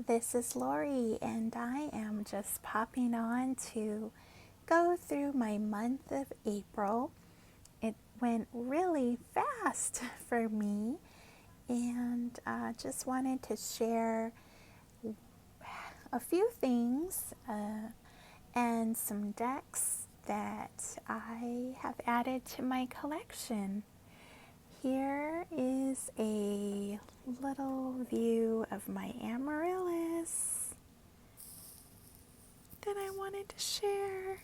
This is Lori, and I am just popping on to go through my month of April. It went really fast for me, and just wanted to share a few things and some decks that I have added to my collection. Here is a little view of my amaryllis that I wanted to share.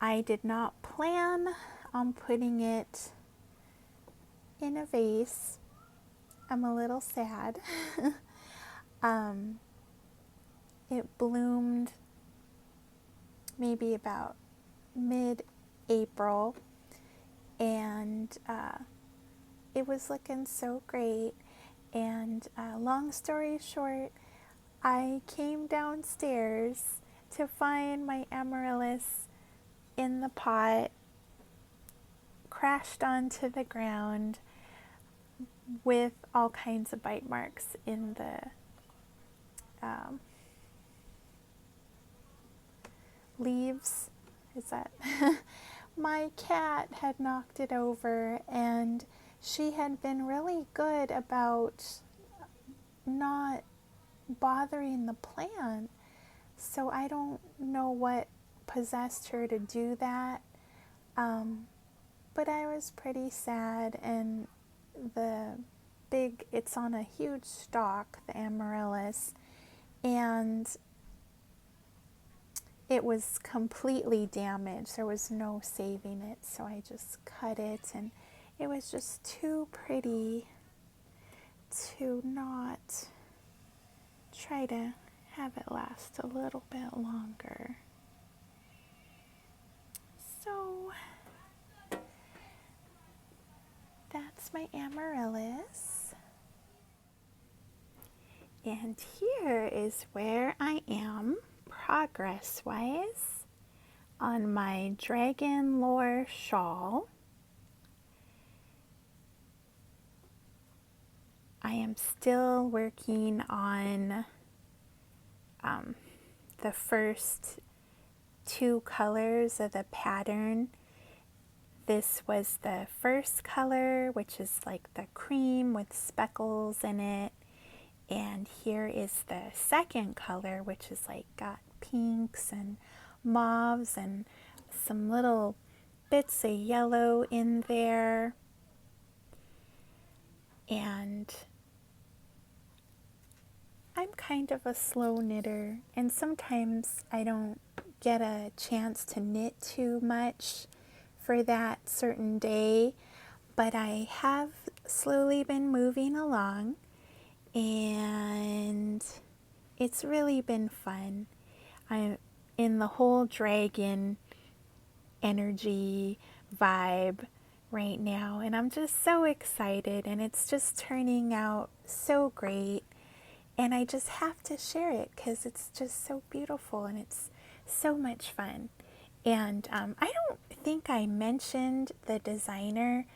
I did not plan on putting it in a vase. I'm a little sad. It bloomed maybe about mid-April, and it was looking so great. And long story short, I came downstairs to find my amaryllis in the pot, crashed onto the ground with all kinds of bite marks in the leaves. Is that my cat had knocked it over, and she had been really good about not bothering the plant, so I don't know what possessed her to do that, but I was pretty sad. And it's on a huge stalk, the amaryllis, and it was completely damaged. There was no saving it, so I just cut it, and it was just too pretty to not try to have it last a little bit longer. So that's my amaryllis. And here is where I am progress-wise on my dragon lore shawl. I am still working on the first two colors of the pattern. This was the first color, which is like the cream with speckles in it. And here is the second color, which is like got pinks and mauves and some little bits of yellow in there. And I'm kind of a slow knitter, and sometimes I don't get a chance to knit too much for that certain day, but I have slowly been moving along, and it's really been fun. I'm in the whole dragon energy vibe right now, and I'm just so excited, and it's just turning out so great, and I just have to share it because it's just so beautiful and it's so much fun. And I don't think I mentioned the designer.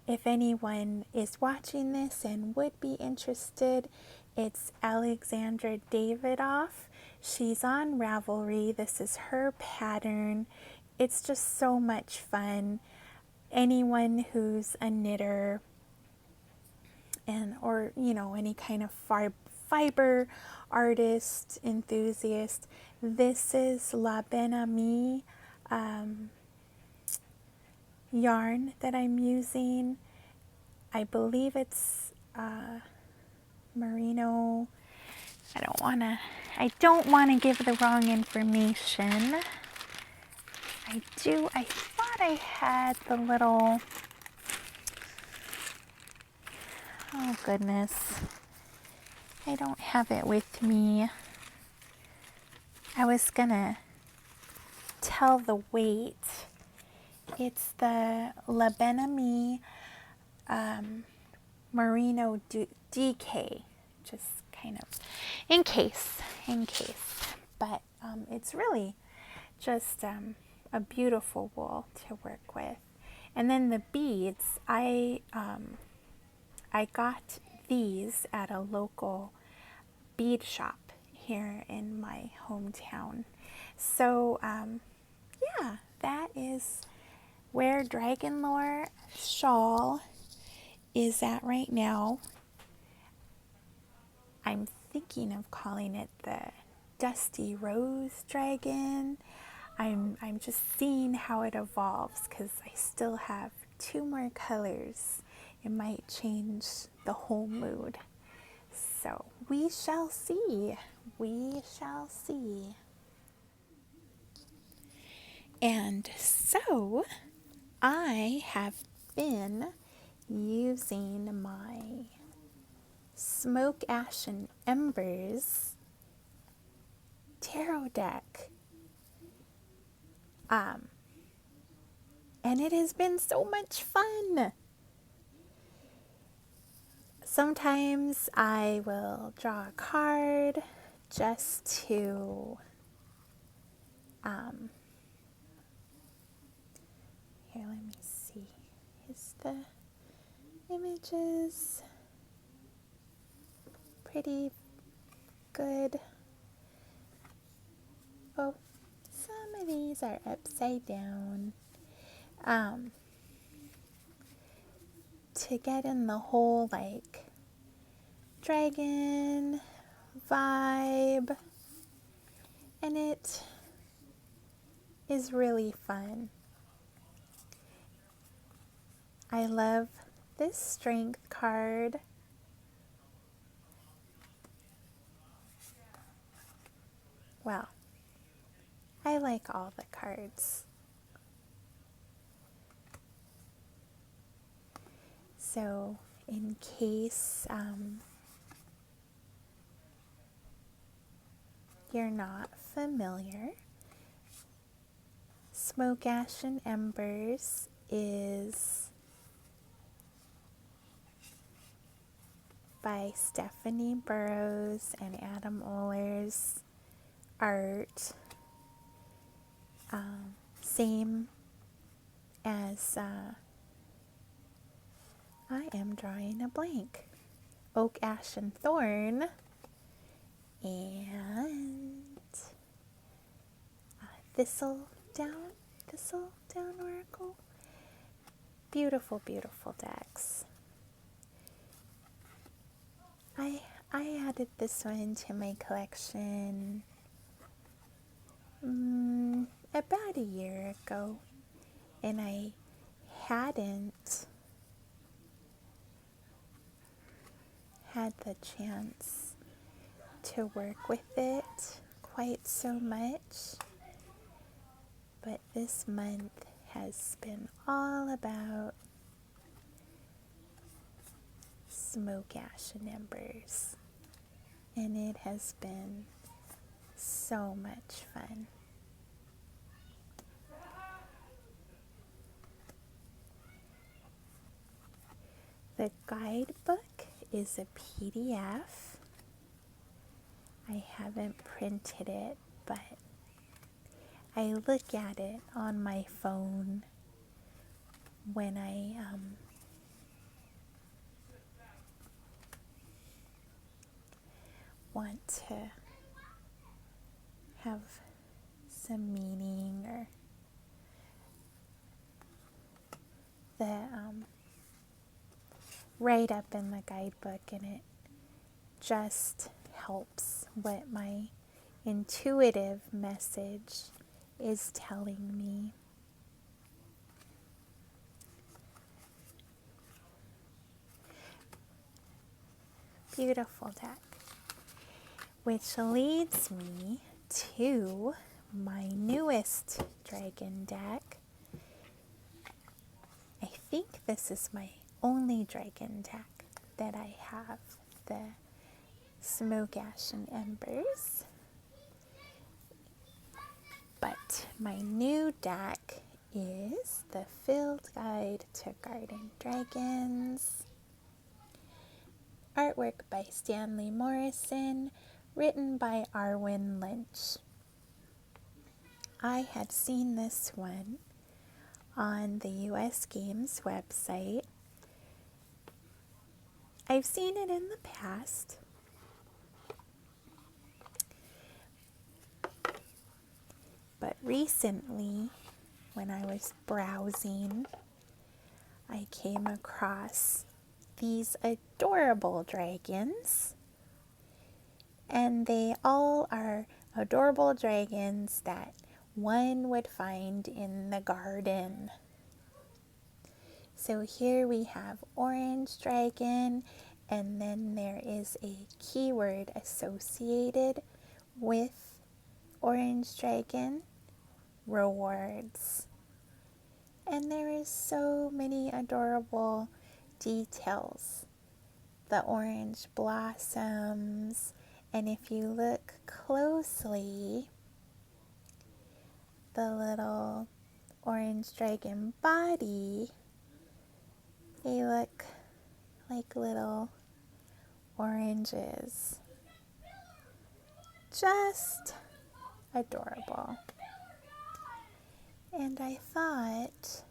If anyone is watching this and would be interested, it's Alexandra Davidoff. She's on Ravelry. This is her pattern. It's just so much fun. Anyone who's a knitter or any kind of fiber artist, enthusiast, this is La Ben Ami yarn that I'm using. I believe it's merino. I don't want to give the wrong information. I thought I had the little, oh goodness, I don't have it with me. I was gonna tell the weight. It's the La Ben Ami merino DK, just kind of in case, but it's really just a beautiful wool to work with. And then the beads, I got these at a local bead shop here in my hometown. So yeah, that is where Dragon Lore Shawl is at right now. I'm thinking of calling it the Dusty Rose Dragon. I'm just seeing how it evolves because I still have 2 more colors. It might change the whole mood. So we shall see. We shall see. And so I have been using my Smoke, Ash, and Embers tarot deck. And it has been so much fun. Sometimes I will draw a card just to here, let me see. Is the images pretty good? Oh, some of these are upside down. To get in the whole like dragon vibe, and it is really fun. I love this strength card. Well, I like all the cards. So in case you're not familiar, Smoke, Ash, and Embers is by Stephanie Burrows and Adam Ohlers art. Same as I am drawing a blank. Oak, Ash, and Thorn, and Thistledown Oracle. Beautiful, beautiful decks. I added this one to my collection about a year ago, and I hadn't had the chance to work with it quite so much, but this month has been all about Smoke, Ash, and Embers, and it has been so much fun. The guidebook is a PDF. I haven't printed it, but I look at it on my phone when I want to have some meaning, or the write up in the guidebook, and it just helps what my intuitive message is telling me. Beautiful deck. Which leads me to my newest dragon deck. I think this is my only dragon deck that I have, the Smoke, Ash, and Embers. But my new deck is the Field Guide to Garden Dragons. Artwork by Stanley Morrison, written by Arwen Lynch. I had seen this one on the US Games website I've seen it in the past. But recently, when I was browsing, I came across these adorable dragons. And they all are adorable dragons that one would find in the garden. So here we have orange dragon, and then there is a keyword associated with orange dragon, rewards. And there is so many adorable details. The orange blossoms, and if you look closely, the little orange dragon body, they look like little oranges. Just adorable. And I thought,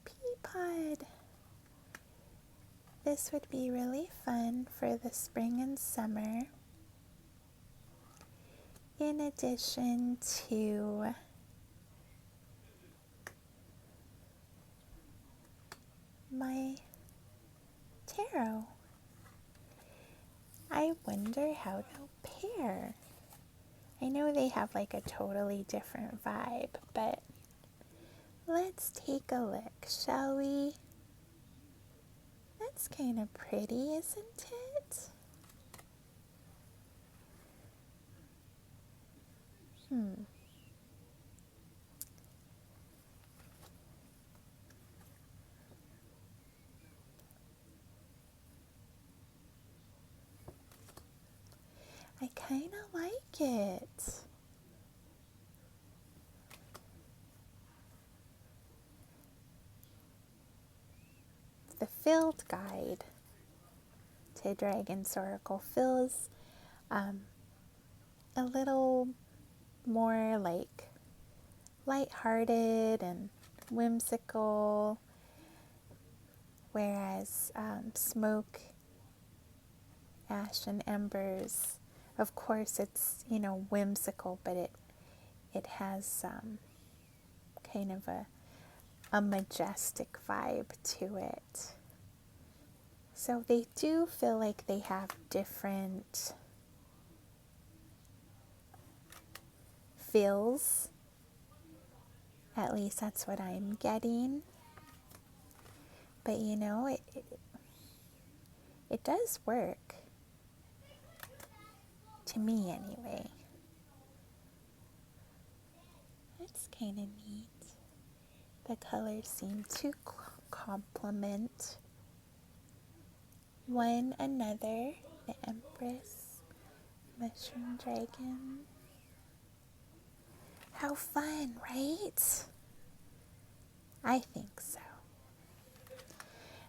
Peapod, this would be really fun for the spring and summer. In addition to my tarot. I wonder how they'll pair. I know they have like a totally different vibe, but let's take a look, shall we? That's kind of pretty, isn't it? I kind of like it. The field guide to Dragon's Oracle feels a little more like lighthearted and whimsical, whereas Smoke, Ash, and Embers, of course, it's, whimsical, but it has kind of a majestic vibe to it. So they do feel like they have different feels. At least that's what I'm getting. But it does work. To me, anyway. That's kind of neat. The colors seem to complement one another. The Empress, Mushroom Dragon. How fun, right? I think so.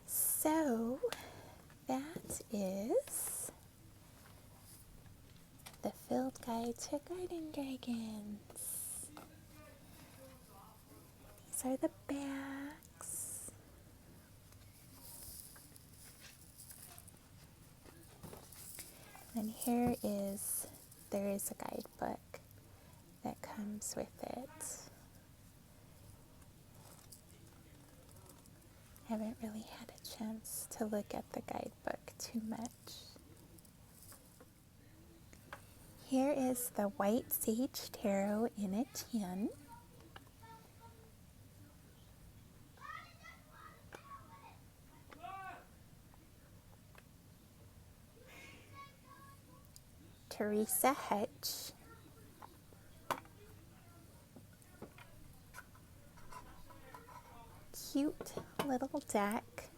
So, that is the Field Guide to Garden Dragons. These are the backs. And there is a guidebook that comes with it. I haven't really had a chance to look at the guidebook too much. Here is the White Sage Tarot in a tin. Theresa Hutch. Cute little deck.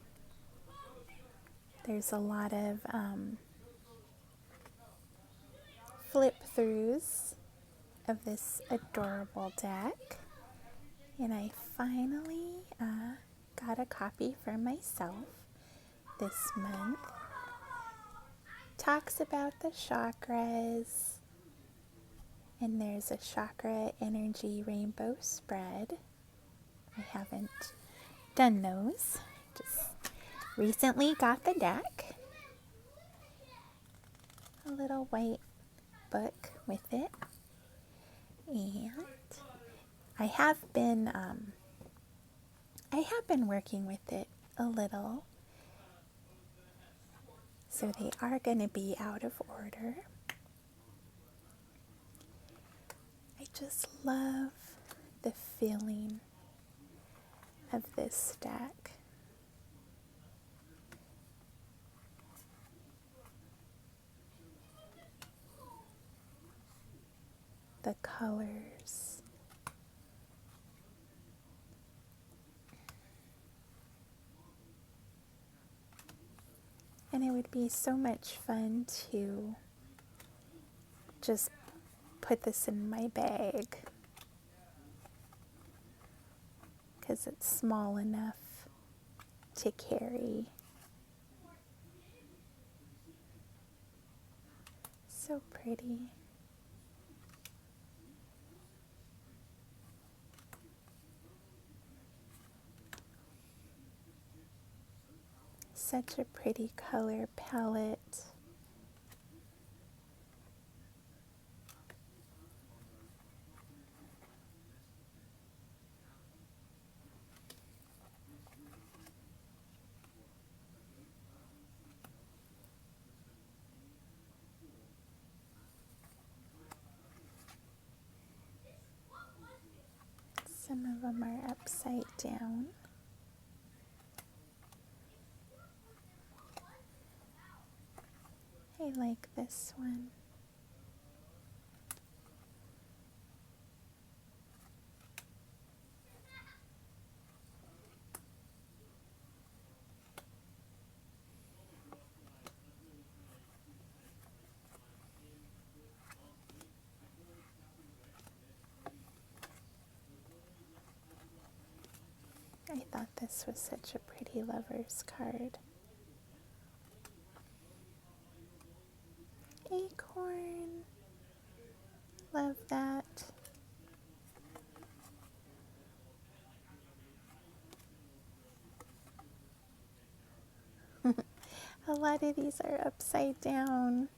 There's a lot of flip throughs of this adorable deck, and I finally got a copy for myself this month. Talks about the chakras, and there's a chakra energy rainbow spread. I haven't done those, just recently got the deck. A little white book with it. And I have been working with it a little. So they are going to be out of order. I just love the feeling of this stack. The colors. And it would be so much fun to just put this in my bag because it's small enough to carry. So pretty. Such a pretty color palette. Some of them are upside down. I like this one. I thought this was such a pretty lover's card. Acorn. Love that. A lot of these are upside down.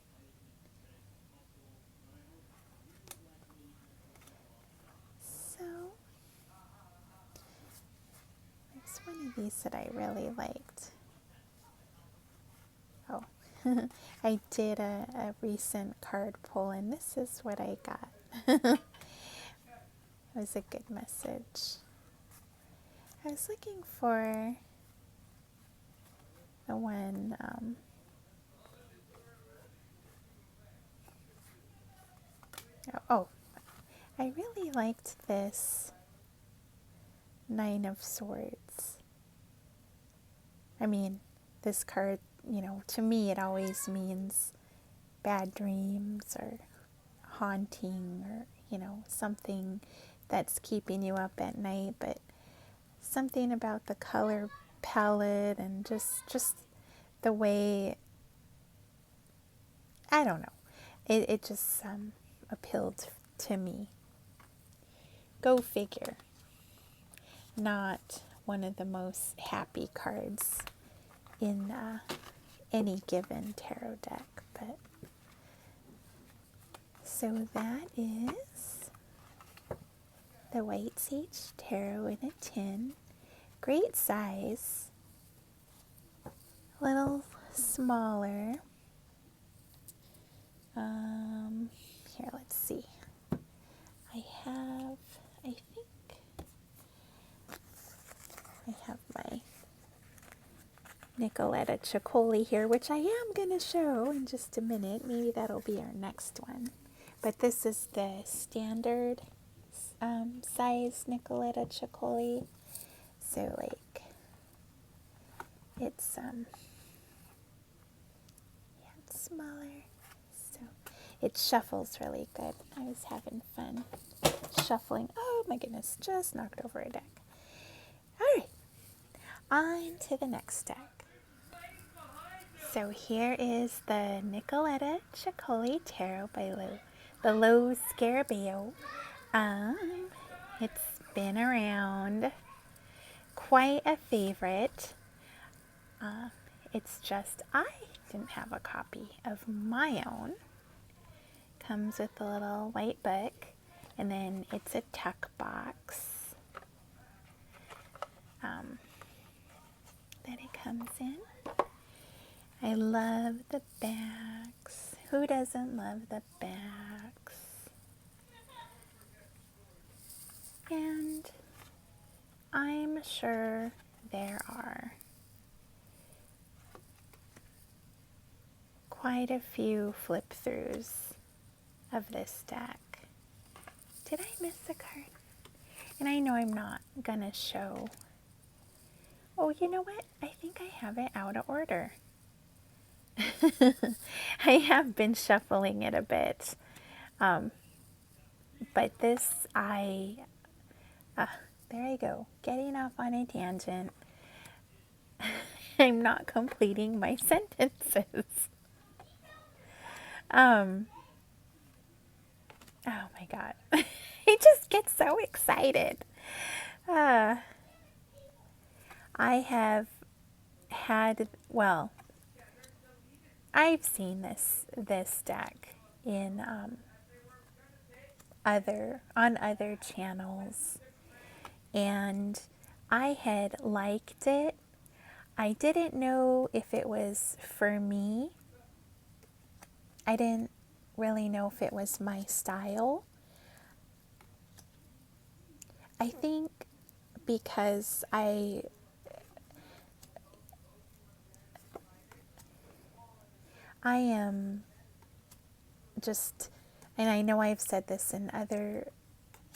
So, there's one of these that I really liked. Oh, I did a recent card pull, and this is what I got. It was a good message. I was looking for the one, I really liked this Nine of Swords. I mean, this card, you know, to me it always means bad dreams or haunting or, you know, something that's keeping you up at night, but something about the color palette and just the way, I don't know, it just appealed to me. Go figure. Not one of the most happy cards in any given tarot deck, but so that is the White Sage Tarot in a tin. Great size, a little smaller. Here, let's see. I have my Nicoletta Ceccoli here, which I am going to show in just a minute. Maybe that'll be our next one. But this is the standard size Nicoletta Ceccoli. So, like, it's smaller. So, it shuffles really good. I was having fun shuffling. Oh my goodness, just knocked over a deck. All right, on to the next deck. So here is the Nicoletta Ceccoli Tarot by the Low Sarabeo. It's been around, quite a favorite. it's just I didn't have a copy of my own. Comes with a little white book, and then it's a tuck box that it comes in. I love the backs. Who doesn't love the backs? And I'm sure there are quite a few flip throughs of this deck. Did I miss a card? And I know I'm not gonna show. Oh, you know what? I think I have it out of order. I have been shuffling it a bit. But this, there I go, getting off on a tangent. I'm not completing my sentences. Oh my God. I just get so excited. I have had, well, I've seen this deck in on other channels, and I had liked it. I didn't know if it was for me. I didn't really know if it was my style. I think because I am just, and I know I've said this in other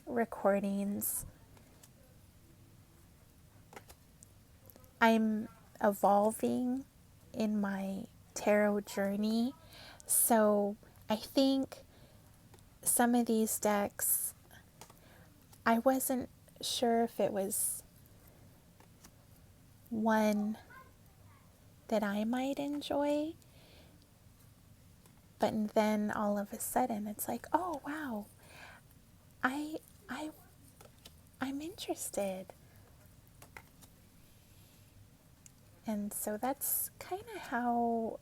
recordings, I'm evolving in my tarot journey. So I think some of these decks, I wasn't sure if it was one that I might enjoy, but then all of a sudden it's like, oh wow, I'm interested. And so that's kind of how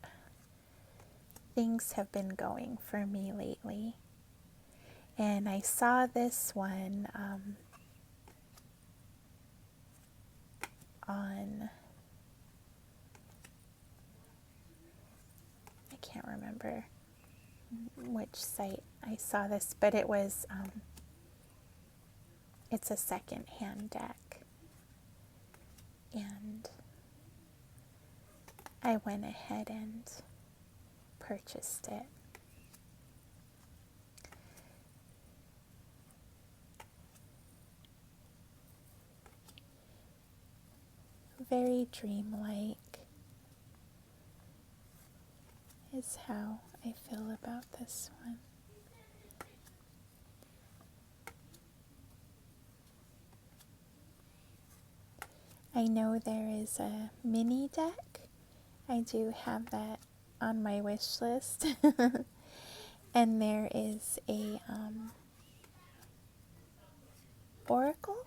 things have been going for me lately. And I saw this one on, I can't remember which site I saw this, but it was, it's a second-hand deck. And I went ahead and purchased it. Very dreamlike is how I feel about this one. I know there is a mini deck. I do have that on my wish list. And there is a oracle,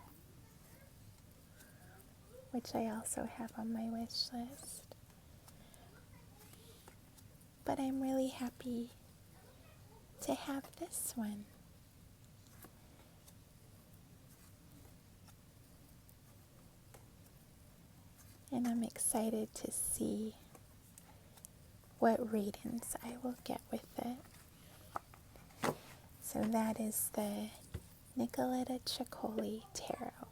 which I also have on my wish list. But I'm really happy to have this one. And I'm excited to see what readings I will get with it. So that is the Nicoletta Ceccoli Tarot.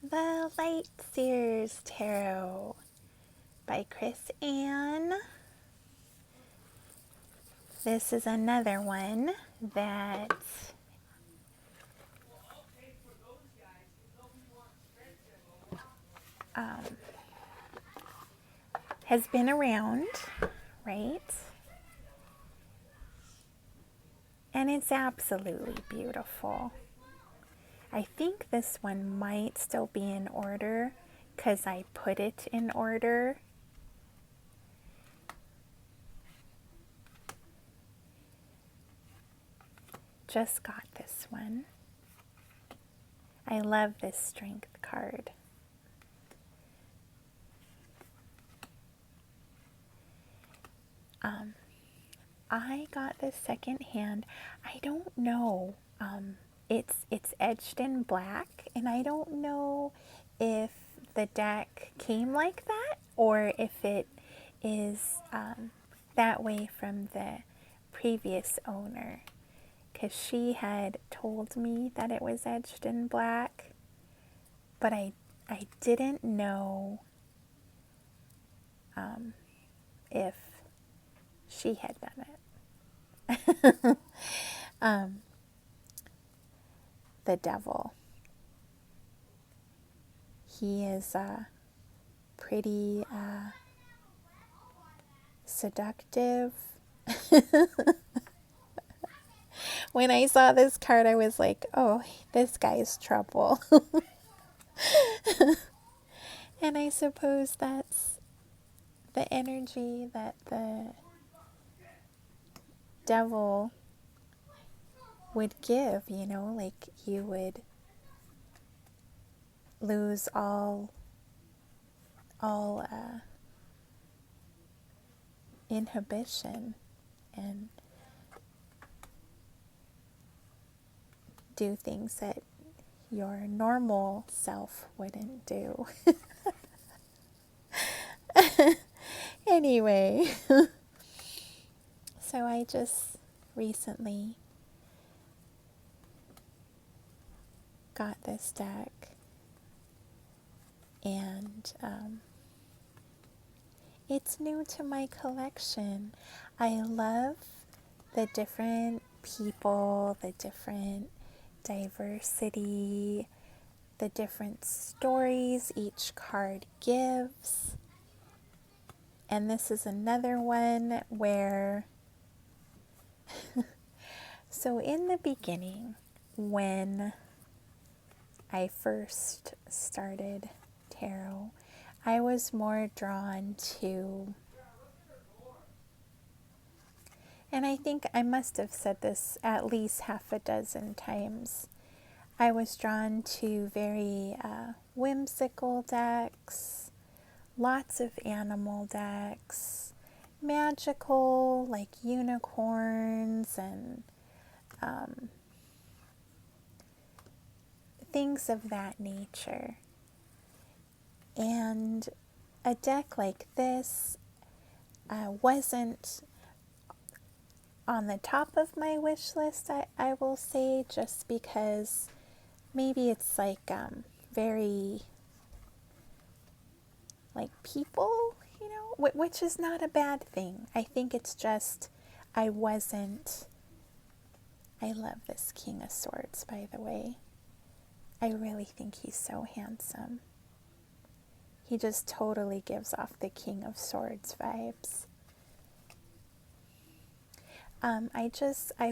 The Light Seers Tarot by Chris Ann. This is another one that has been around, right? And it's absolutely beautiful. I think this one might still be in order because I put it in order. Just got this one. I love this strength card. I got the second hand. I don't know. It's edged in black, and I don't know if the deck came like that or if it is that way from the previous owner, because she had told me that it was edged in black, but I didn't know if she had done it. The devil. He is pretty seductive. When I saw this card, I was like, oh, this guy's trouble. And I suppose that's the energy that the devil would give, you know, like you would lose all inhibition and do things that your normal self wouldn't do. Anyway, so I just recently got this deck, and it's new to my collection. I love the different people, the different diversity, the different stories each card gives. And this is another one where, so in the beginning, when I first started tarot, I was more drawn to, and I think I must have said this at least half a dozen times, I was drawn to very whimsical decks, lots of animal decks, magical, like unicorns and things of that nature. And a deck like this wasn't on the top of my wish list, I will say, just because maybe it's like very like people, you know, which is not a bad thing. I think it's just I love this King of Swords, by the way. I really think he's so handsome. He just totally gives off the King of Swords vibes. I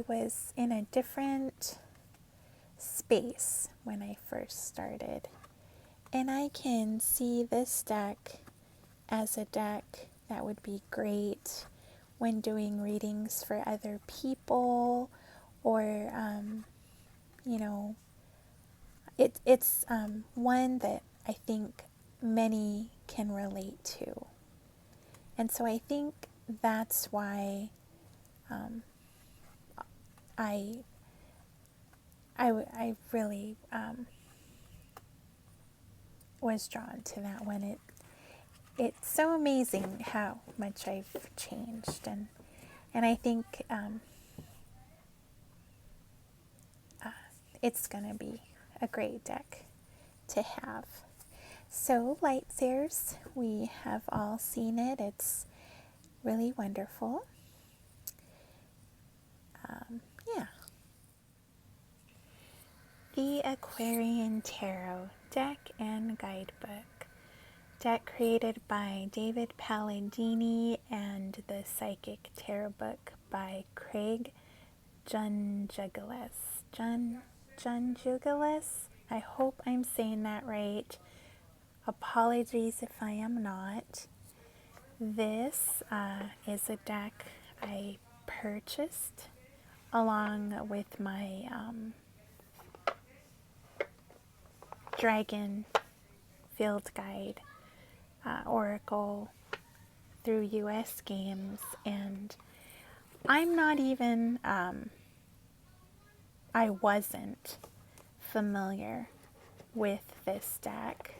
was in a different space when I first started, and I can see this deck as a deck that would be great when doing readings for other people, or you know, it's one that I think many can relate to. And so I think that's why I really was drawn to that one. It's so amazing how much I've changed, and I think it's gonna be a great deck to have. So Lightseers, we have all seen it. It's really wonderful. Yeah. The Aquarian Tarot Deck and Guidebook. Deck created by David Pallidini, and the Psychic Tarot Book by Craig Junjulas. Junjulas? I hope I'm saying that right. Apologies if I am not. This is a deck I purchased along with my Dragon Field Guide Oracle through US games, and I'm not even, I wasn't familiar with this deck,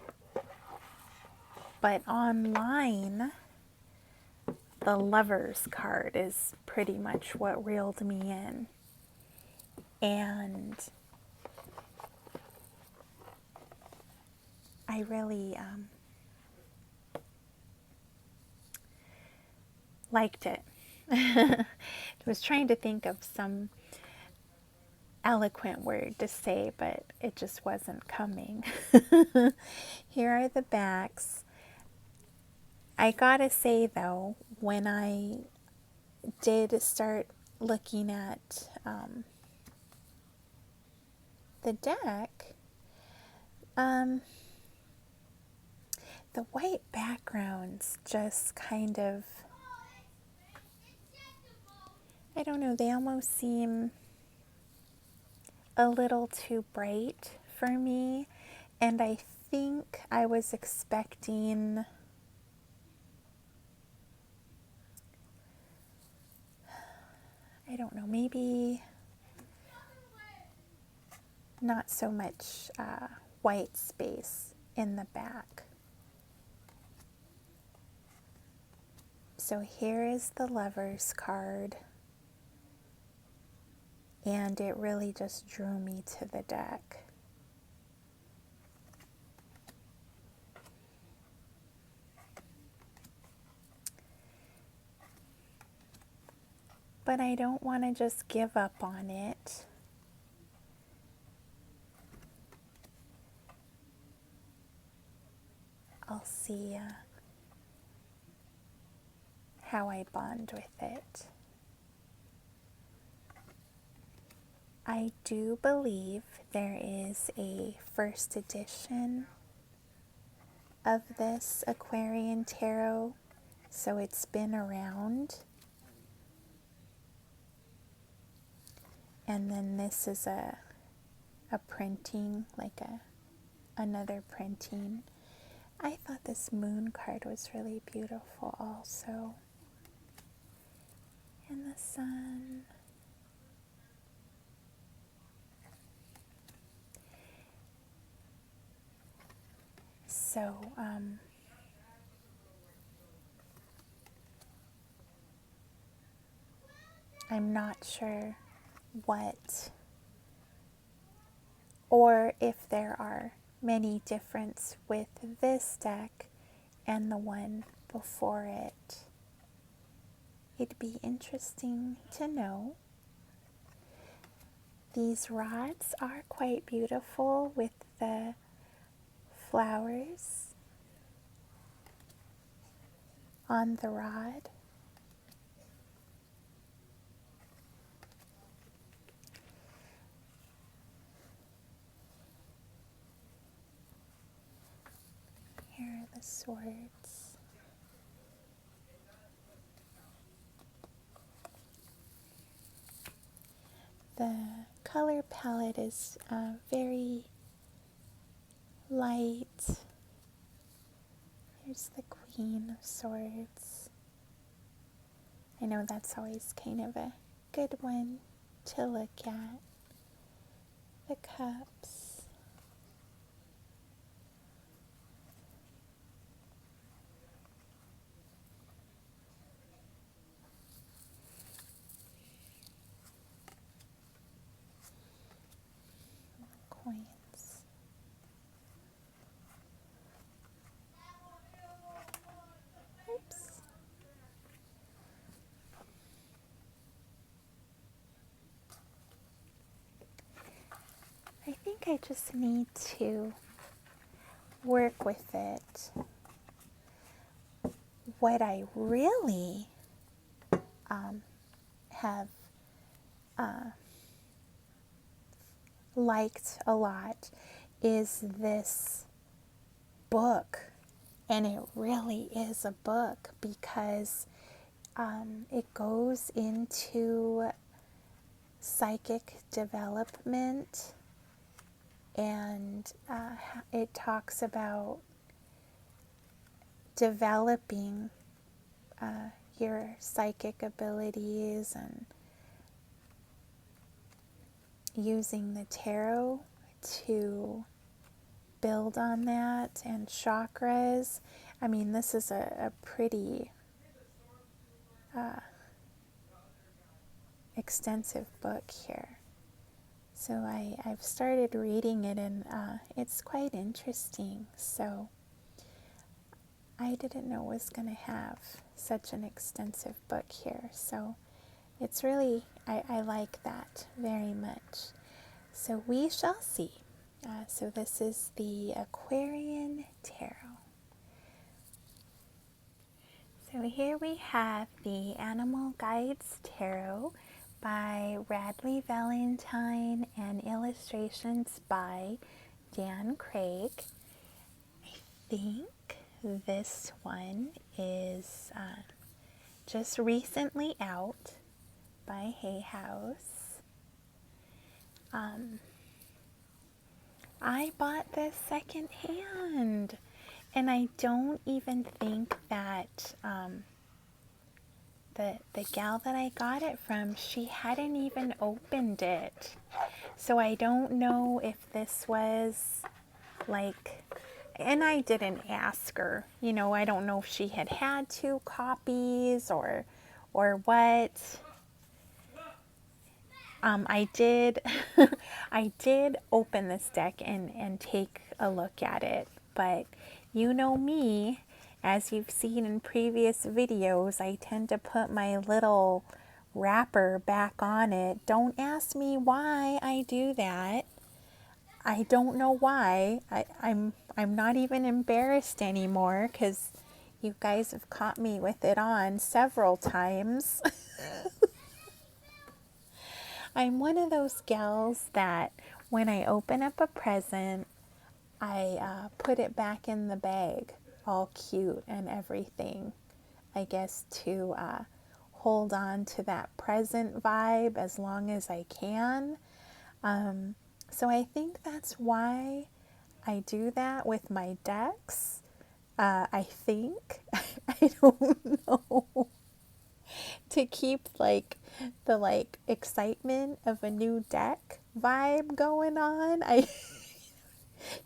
but online, the Lovers card is pretty much what reeled me in. And I really liked it. I was trying to think of some eloquent word to say, but it just wasn't coming. Here are the backs. I gotta say though, when I did start looking at the deck, the white backgrounds just kind of, I don't know, they almost seem a little too bright for me, and I think I was expecting I don't know, maybe not so much white space in the back. So here is the Lovers card, and it really just drew me to the deck. But I don't want to just give up on it. I'll see how I bond with it. I do believe there is a first edition of this Aquarian Tarot, so it's been around. And then this is a printing, like another printing. I thought this moon card was really beautiful also. And the sun. So, I'm not sure what, or if there are many differences with this deck and the one before it. It'd be interesting to know. These rods are quite beautiful with the flowers on the rod. Here are the swords. The color palette is very light. Here's the Queen of Swords. I know that's always kind of a good one to look at. The Cups. Coins. Oops. I think I just need to work with it. What I really have liked a lot is this book, and it really is a book because it goes into psychic development, and it talks about developing your psychic abilities and using the tarot to build on that, and chakras. I mean, this is a pretty extensive book here. So I've started reading it, and it's quite interesting. So I didn't know it was going to have such an extensive book here. So it's really, I like that very much. So we shall see. So this is the Aquarian Tarot. So here we have the Animal Guides Tarot by Radleigh Valentine and illustrations by Dan Craig. I think this one is just recently out by Hay House. I bought this secondhand, and I don't even think that the gal that I got it from, she hadn't even opened it. So I don't know if this was like, and I didn't ask her, you know, I don't know if she had 2 copies or what. I did I did open this deck and take a look at it, but you know me, as you've seen in previous videos, I tend to put my little wrapper back on it. Don't ask me why I do that. I don't know why. I'm not even embarrassed anymore, because you guys have caught me with it on several times. I'm one of those gals that when I open up a present, I put it back in the bag, all cute and everything, I guess to hold on to that present vibe as long as I can. So I think that's why I do that with my decks. I think, I don't know, to keep like the excitement of a new deck vibe going on.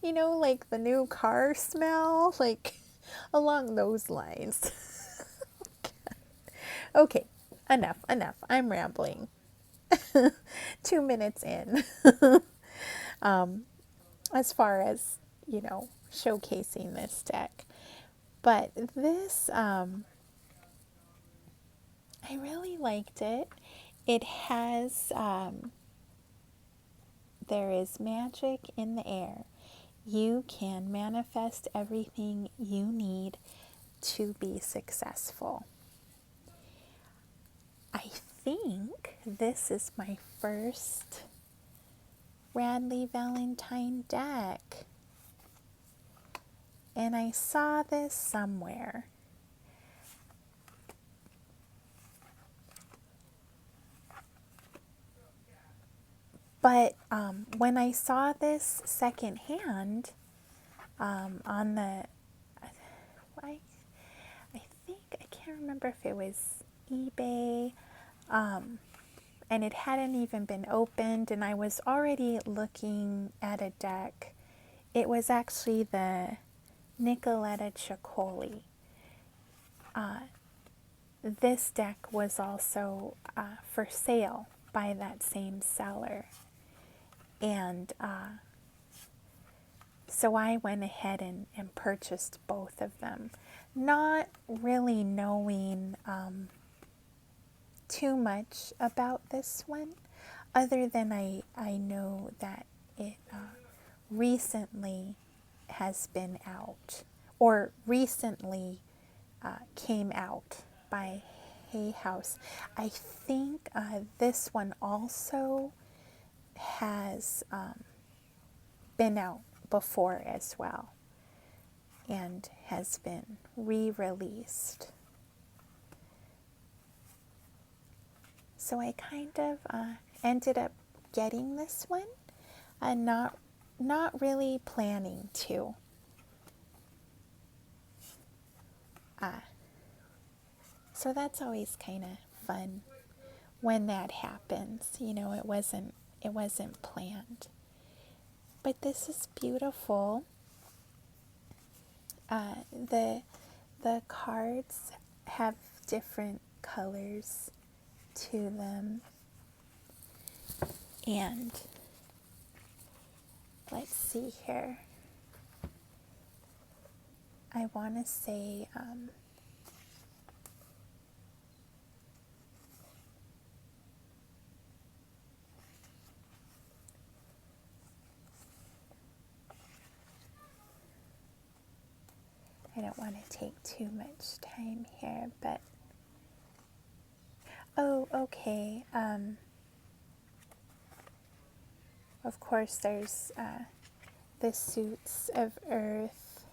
You know, like the new car smell, like along those lines. Okay, enough. I'm rambling. 2 minutes in. As far as, you know, showcasing this deck. But this, I really liked it. It has, there is magic in the air. You can manifest everything you need to be successful. I think this is my first Radleigh Valentine deck. And I saw this somewhere. But when I saw this secondhand on the, I think, I can't remember if it was eBay, and it hadn't even been opened, and I was already looking at a deck. It was actually the Nicoletta Ceccoli. This deck was also for sale by that same seller. And so I went ahead and purchased both of them, not really knowing too much about this one, other than I know that it recently has been out, or recently came out by Hay House. I think this one also has been out before as well, and has been re-released. So I kind of ended up getting this one, and not really planning to. So that's always kind of fun when that happens. You know, it wasn't planned. But this is beautiful. The cards have different colors to them. And let's see here. I want to say I don't want to take too much time here, but oh, okay. Of course, there's the suits of earth,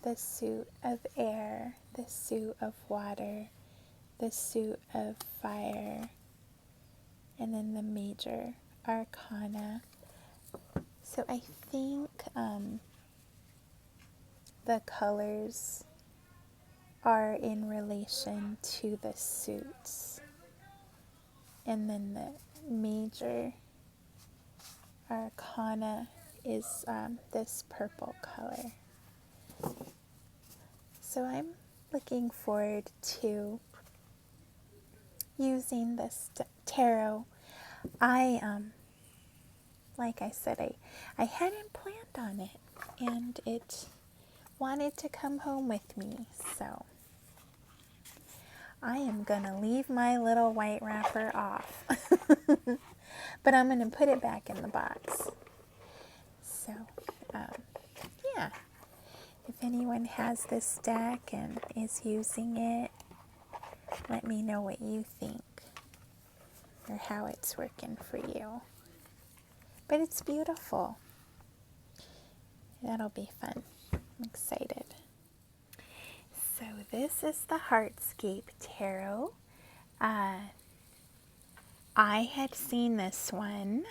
the suit of air, the suit of water, the suit of fire, and then the major arcana. So I think the colors are in relation to the suits. And then the major arcana is this purple color. So I'm looking forward to using this tarot. Like I said, I hadn't planned on it, and it wanted to come home with me, so I am gonna leave my little white wrapper off, but I'm gonna put it back in the box. So, yeah, if anyone has this deck and is using it, let me know what you think or how it's working for you. But it's beautiful. That'll be fun. I'm excited. So this is the Heartscape Tarot. I had seen this one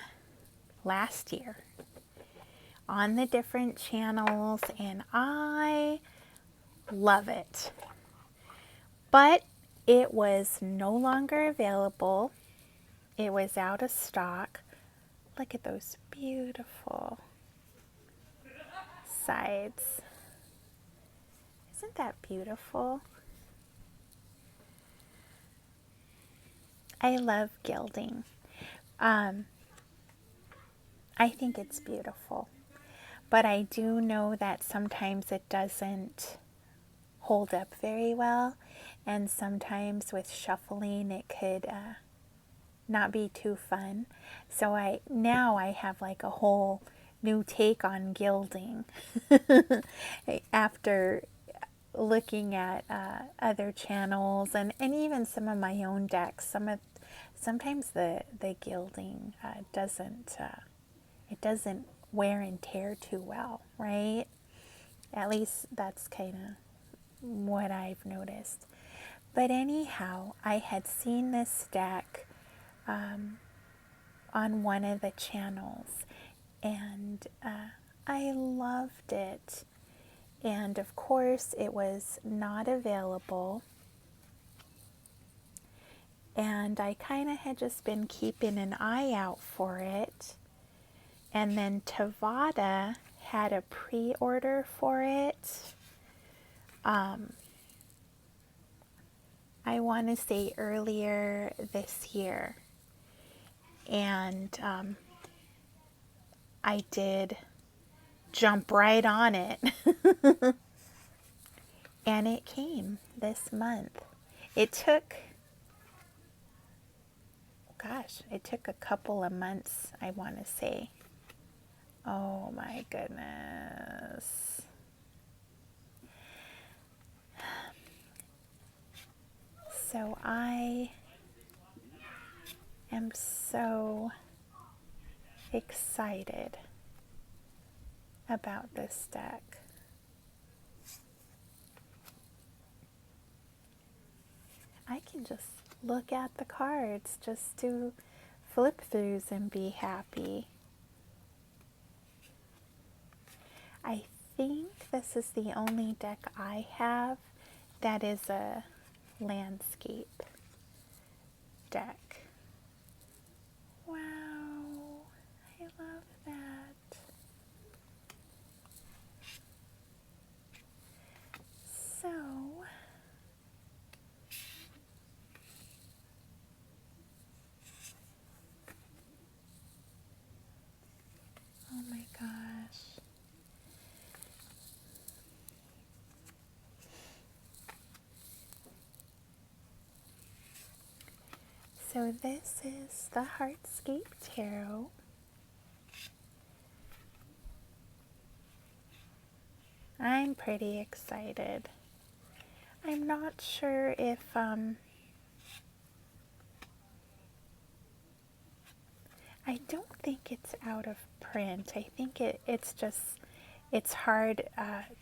last year on the different channels, and I love it. But it was no longer available. It was out of stock. Look at those beautiful sides. Isn't that beautiful? I love gilding. I think it's beautiful. But I do know that sometimes it doesn't hold up very well. And sometimes with shuffling it could not be too fun. So now I have like a whole new take on gilding after looking at other channels and even some of my own decks. Sometimes the gilding doesn't wear and tear too well, right? At least that's kind of what I've noticed. But anyhow, I had seen this deck on one of the channels, and I loved it. And of course, it was not available. And I kind of had just been keeping an eye out for it. And then Tevada had a pre-order for it. I want to say earlier this year. And I did jump right on it. And it came this month. It took a couple of months, I want to say. Oh my goodness. So I am so excited about this deck. I can just look at the cards, just do flip throughs and be happy. I think this is the only deck I have that is a landscape deck. Wow, I love that. So, oh my gosh. So this is the Heartscape Tarot. I'm pretty excited. I'm not sure if I don't think it's out of print. I think it's hard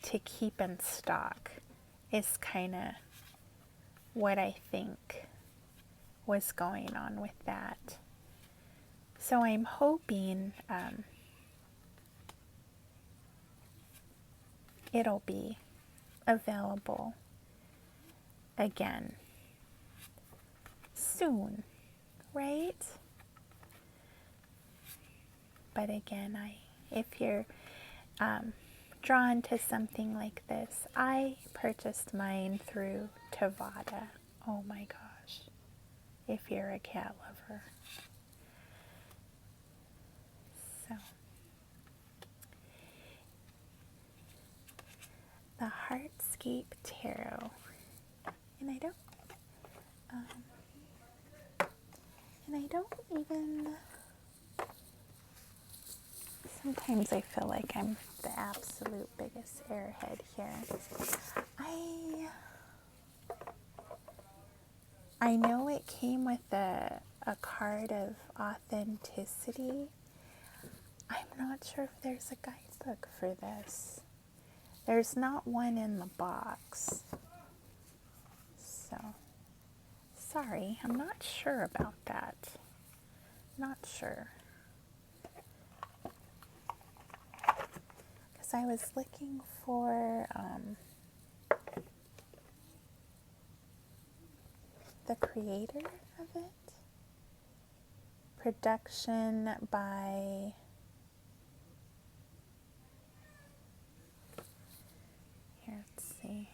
to keep in stock is kind of what I think was going on with that. So I'm hoping it'll be available again soon, right? But again, if you're drawn to something like this, I purchased mine through Tevada. Oh my gosh, if you're a cat lover. So, the Heartscape Tarot, and I don't even, sometimes I feel like I'm the absolute biggest airhead here. I know it came with a card of authenticity. I'm not sure if there's a guidebook for this. There's not one in the box. So, sorry, I'm not sure about that. Not sure. Because I was looking for the creator of it. Production by here, let's see.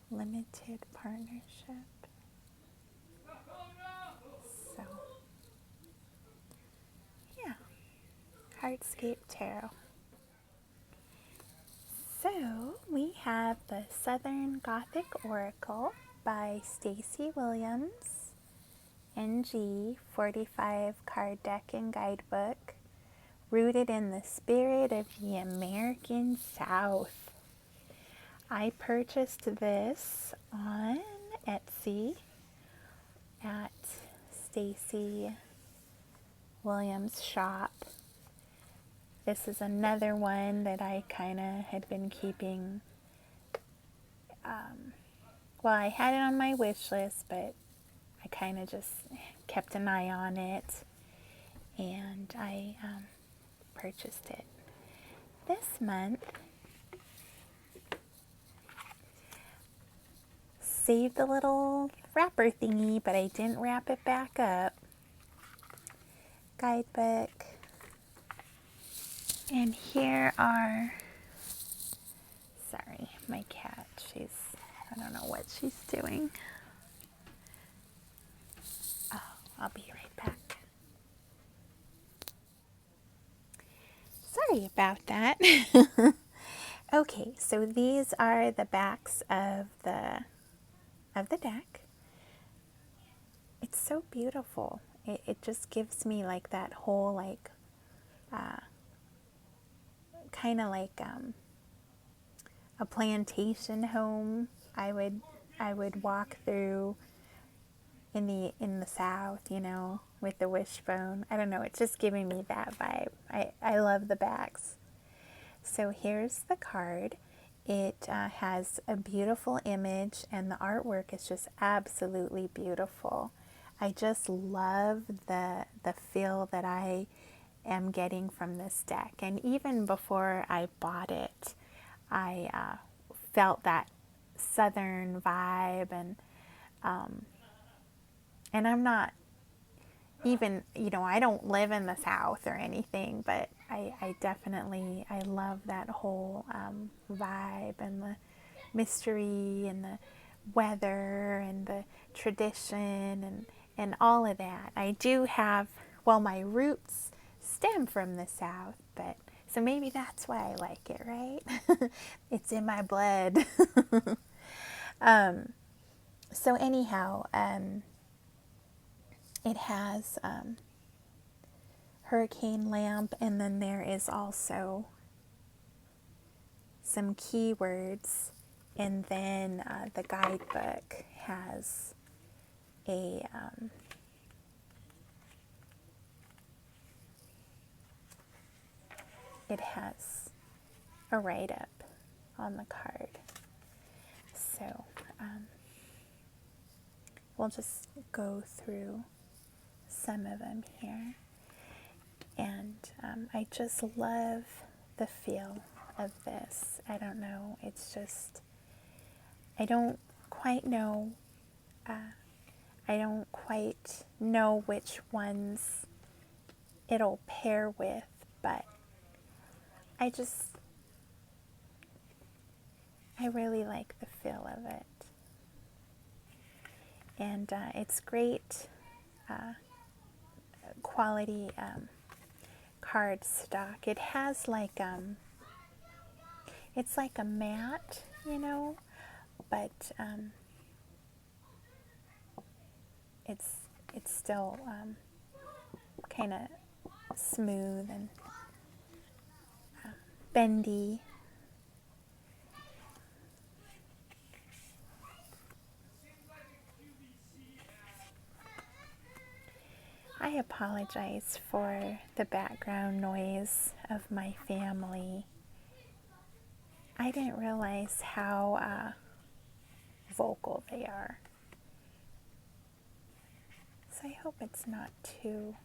Limited Partnership. So, yeah. Heartscape Tarot. So, we have the Southern Gothic Oracle by Stacey Williams, NG, 45 card deck and guidebook, rooted in the spirit of the American South. I purchased this on Etsy at Stacey Williams' shop. This is another one that I kind of had been keeping, well, I had it on my wish list, but I kind of just kept an eye on it, and I purchased it this month. Saved the little wrapper thingy, but I didn't wrap it back up. Guidebook. And here are, sorry, my cat, I don't know what she's doing. Oh, I'll be right back. Sorry about that. Okay, so these are the backs of the deck. It's so beautiful. It just gives me like that whole like kind of like a plantation home I would walk through in the South, you know, with the wishbone. I don't know, it's just giving me that vibe. I love the backs. So here's the card. It has a beautiful image, and the artwork is just absolutely beautiful. I just love the feel that I am getting from this deck. And even before I bought it, I felt that southern vibe, and I'm not even, I don't live in the South or anything, but I definitely, I love that whole vibe and the mystery and the weather and the tradition and all of that. I do have, well, my roots stem from the South, but so maybe that's why I like it, right? It's in my blood. So anyhow, it has hurricane lamp, and then there is also some keywords, and then the guidebook has it has a write-up on the card. So we'll just go through some of them here. And I just love the feel of this. I don't know, it's just, I don't quite know which ones it'll pair with, but I really like the feel of it. And it's great quality card stock. It has like, it's like a matte, but it's still kind of smooth and bendy. I apologize for the background noise of my family. I didn't realize how vocal they are. So I hope it's not too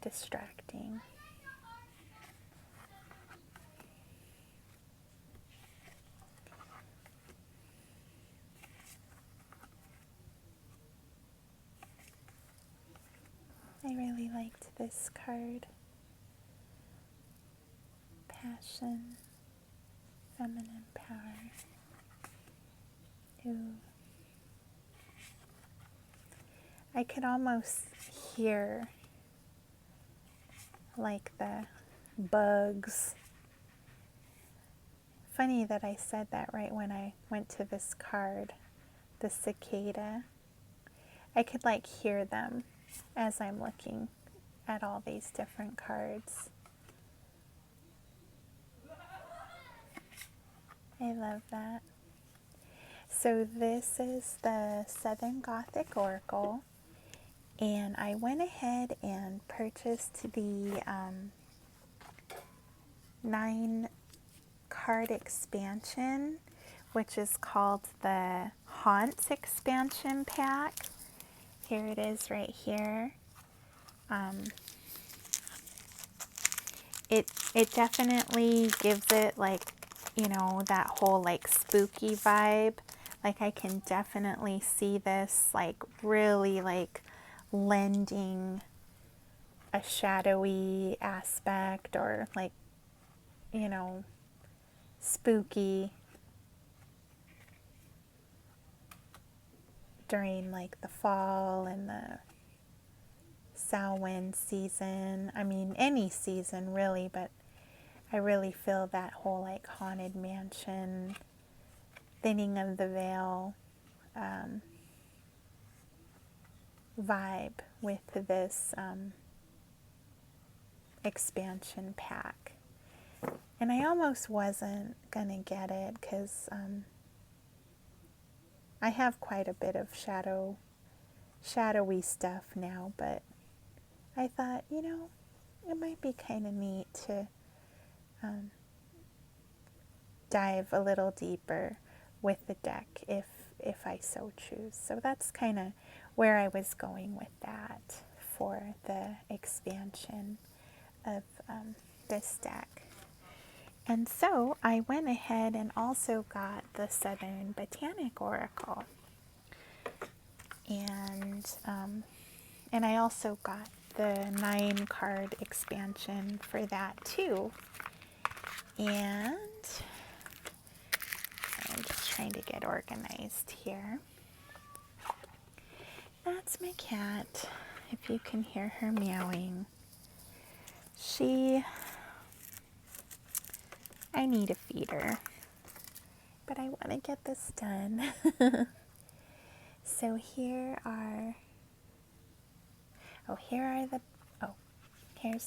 distracting. I really liked this card. Passion, feminine power. Ooh. I could almost hear like the bugs. Funny that I said that right when I went to this card, the cicada. I could like hear them as I'm looking at all these different cards. I love that. So this is the Southern Gothic Oracle, and I went ahead and purchased the 9 card expansion, which is called the Haunts expansion pack. Here it is right here. It definitely gives it like, that whole like spooky vibe. Like I can definitely see this like really like lending a shadowy aspect, or like, spooky during like the fall and the Samhain season. I mean, any season really, but I really feel that whole like haunted mansion, thinning of the veil vibe with this expansion pack. And I almost wasn't gonna get it because I have quite a bit of shadowy stuff now, but I thought, it might be kind of neat to dive a little deeper with the deck if I so choose. So that's kind of where I was going with that for the expansion of this deck. And so I went ahead and also got the Southern Botanic Oracle. And I also got the 9-card expansion for that too. And I'm just trying to get organized here. That's my cat, if you can hear her meowing. I need a feeder, but I want to get this done. So here's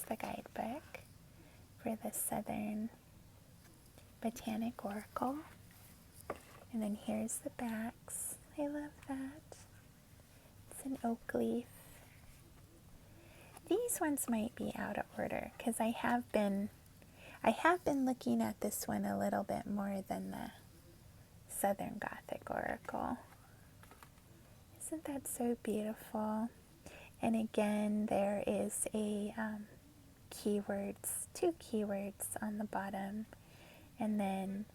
the guidebook for the Southern Botanic Oracle. And then here's the backs. I love that. It's an oak leaf. These ones might be out of order because I have been looking at this one a little bit more than the Southern Gothic Oracle. Isn't that so beautiful? And again, there is a two keywords on the bottom, and then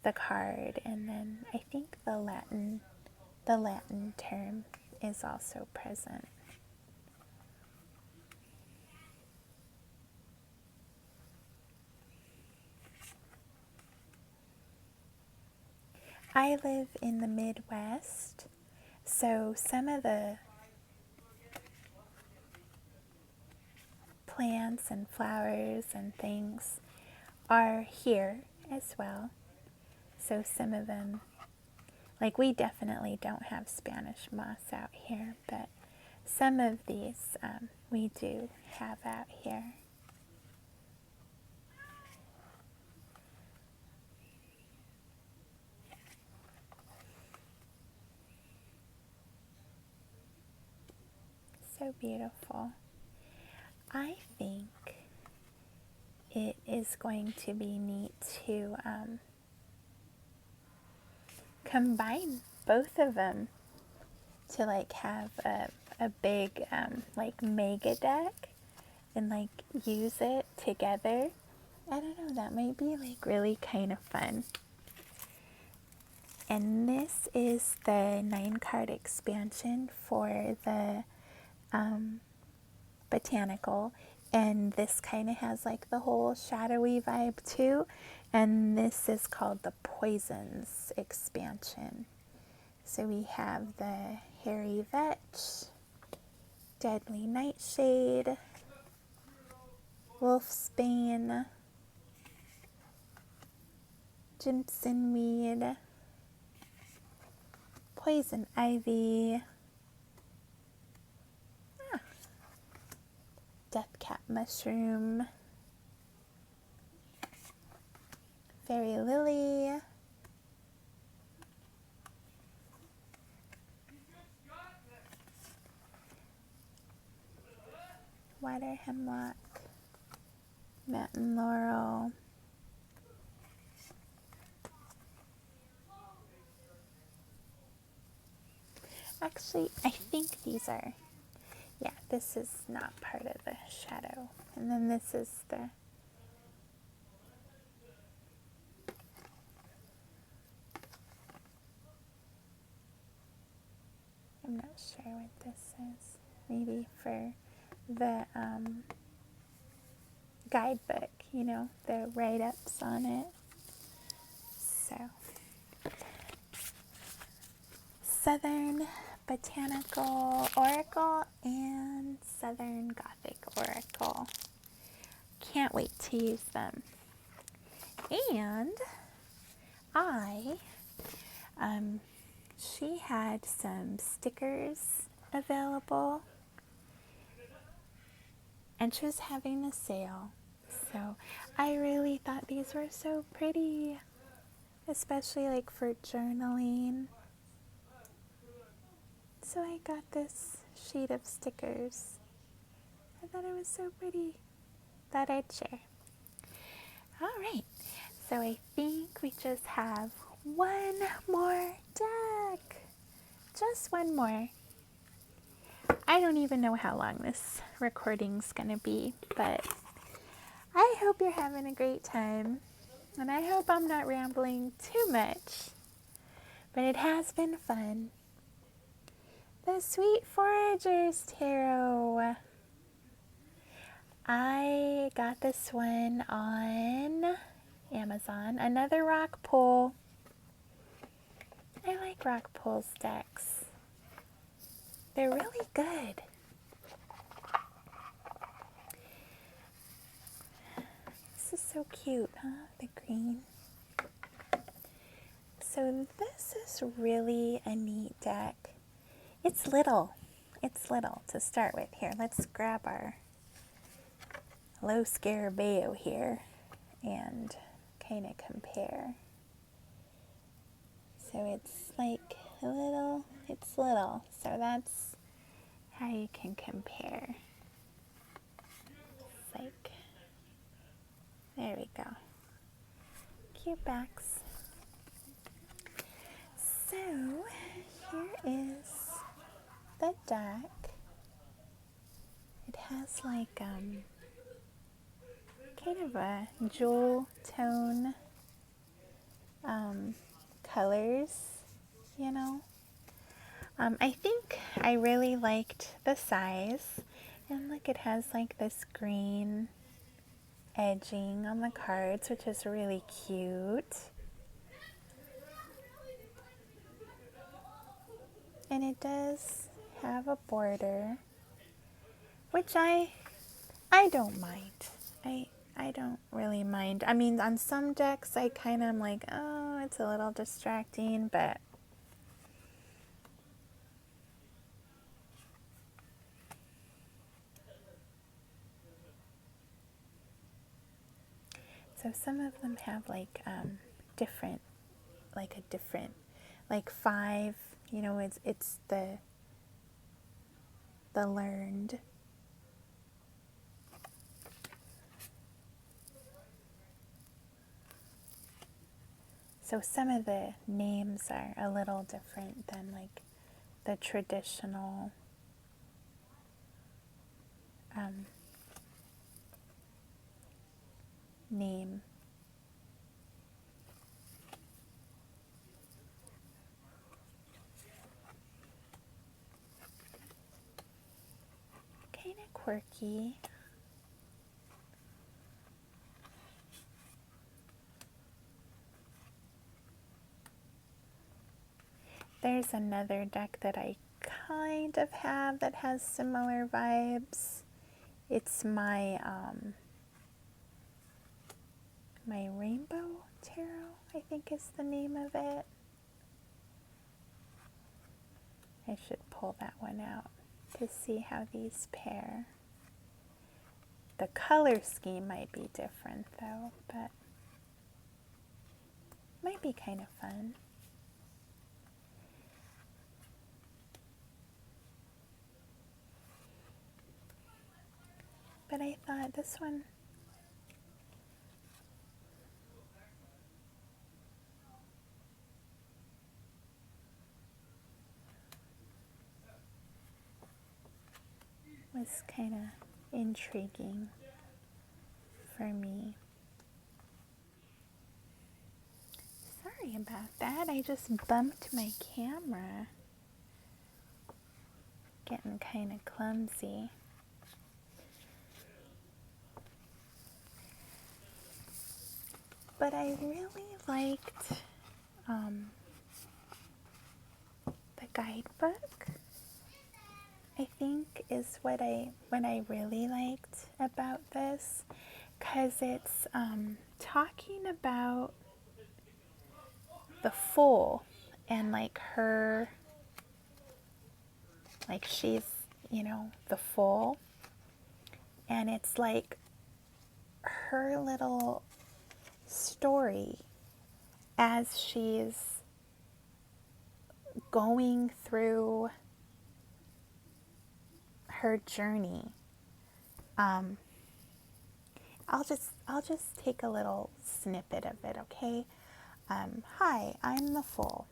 the card, and then I think the Latin term is also present. I live in the Midwest, so some of the plants and flowers and things are here as well. So some of them, like we definitely don't have Spanish moss out here, but some of these we do have out here. So beautiful. I think it is going to be neat to combine both of them to like have a big like mega deck and like use it together. I don't know, that might be like really kind of fun. And this is the 9-card expansion for the Botanical, and this kind of has like the whole shadowy vibe too, and this is called the Poisons expansion. So we have the Hairy Vetch, Deadly Nightshade, Wolfsbane, Jimsonweed, Poison Ivy, Deathcap Mushroom, Fairy Lily, Water Hemlock, Mountain Laurel, actually I think these are, yeah, this is not part of the shadow. And then this is the, I'm not sure what this is. Maybe for the guidebook, you know, the write-ups on it. So, Southern Botanical Oracle and Southern Gothic Oracle. Can't wait to use them. And she had some stickers available, and she was having a sale. So I really thought these were so pretty, especially like for journaling. So I got this sheet of stickers. I thought it was so pretty. Thought I'd share. All right, so I think we just have one more deck. Just one more. I don't even know how long this recording's gonna be, but I hope you're having a great time, and I hope I'm not rambling too much, but it has been fun. The Sweet Foragers Tarot. I got this one on Amazon. Another Rockpool. I like Rockpool's decks. They're really good. This is so cute, huh? The green. So this is really a neat deck. It's little. It's little to start with. Here, let's grab our low Sarabeo here and kind of compare. So it's like a little, it's little. So that's how you can compare. It's like, there we go. Cute backs. So here is the deck. It has like kind of a jewel tone colors, you know. I think I really liked the size, and look, it has like this green edging on the cards, which is really cute. And it does have a border, which I don't mind. I don't really mind. I mean, on some decks I kind of am like, oh, it's a little distracting, but so some of them have like different, like 5, you know, it's the learned. So some of the names are a little different than like the traditional name. Kind of quirky. There's another deck that I kind of have that has similar vibes. It's my my Rainbow Tarot, I think is the name of it. I should pull that one out to see how these pair. The color scheme might be different though, but might be kind of fun. But I thought this one was kind of intriguing for me. Sorry about that. I just bumped my camera. Getting kind of clumsy. But I really liked the guidebook. I think is what I really liked about this, because it's talking about the Fool and like her, like she's, you know, the Fool, and it's like her little story as she's going through her journey. I'll just take a little snippet of it, okay? Hi, I'm the Fool.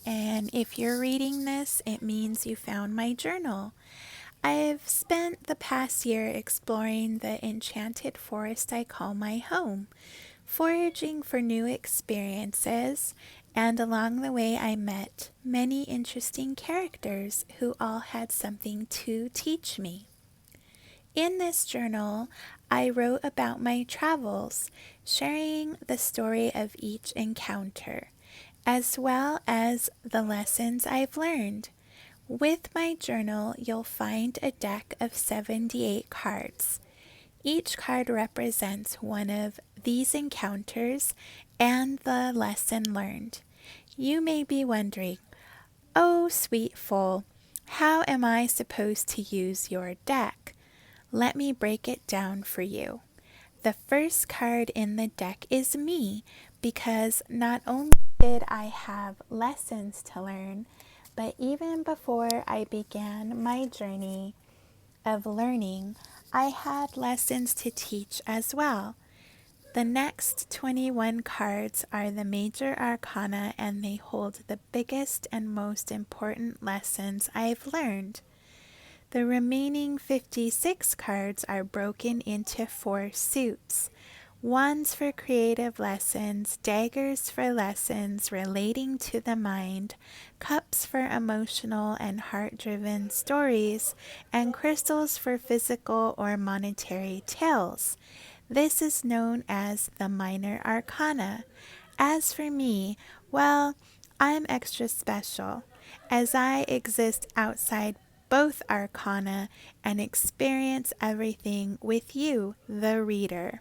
And if you're reading this, it means you found my journal. I've spent the past year exploring the enchanted forest I call my home, foraging for new experiences, and along the way I met many interesting characters who all had something to teach me. In this journal, I wrote about my travels, sharing the story of each encounter, as well as the lessons I've learned. With my journal, you'll find a deck of 78 cards. Each card represents one of these encounters and the lesson learned. You may be wondering, oh, sweet foal, how am I supposed to use your deck? Let me break it down for you. The first card in the deck is me, because not only did I have lessons to learn, but even before I began my journey of learning, I had lessons to teach as well. The next 21 cards are the major arcana, and they hold the biggest and most important lessons I've learned. The remaining 56 cards are broken into 4 suits. Wands for creative lessons, daggers for lessons relating to the mind, cups for emotional and heart-driven stories, and crystals for physical or monetary tales. This is known as the minor arcana. As for me, well, I'm extra special, as I exist outside both arcana and experience everything with you, the reader.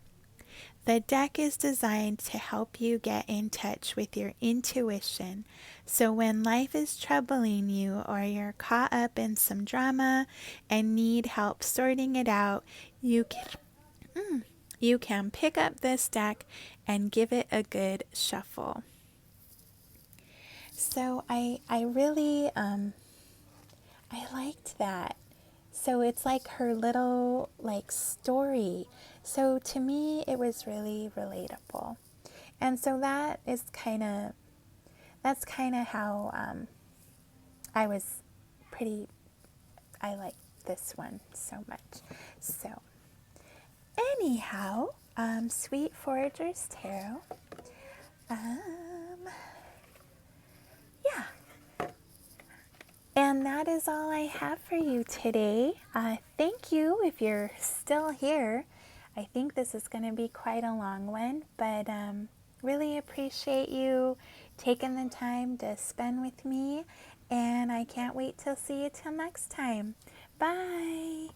The deck is designed to help you get in touch with your intuition, so when life is troubling you or you're caught up in some drama and need help sorting it out, you can pick up this deck and give it a good shuffle. So I really I liked that. So it's like her little story. So to me it was really relatable. And so that's kind of how I like this one so much. So anyhow, Sweet Forager's Tarot. Yeah. And that is all I have for you today. Thank you if you're still here. I think this is going to be quite a long one, but really appreciate you taking the time to spend with me, and I can't wait to see you till next time. Bye!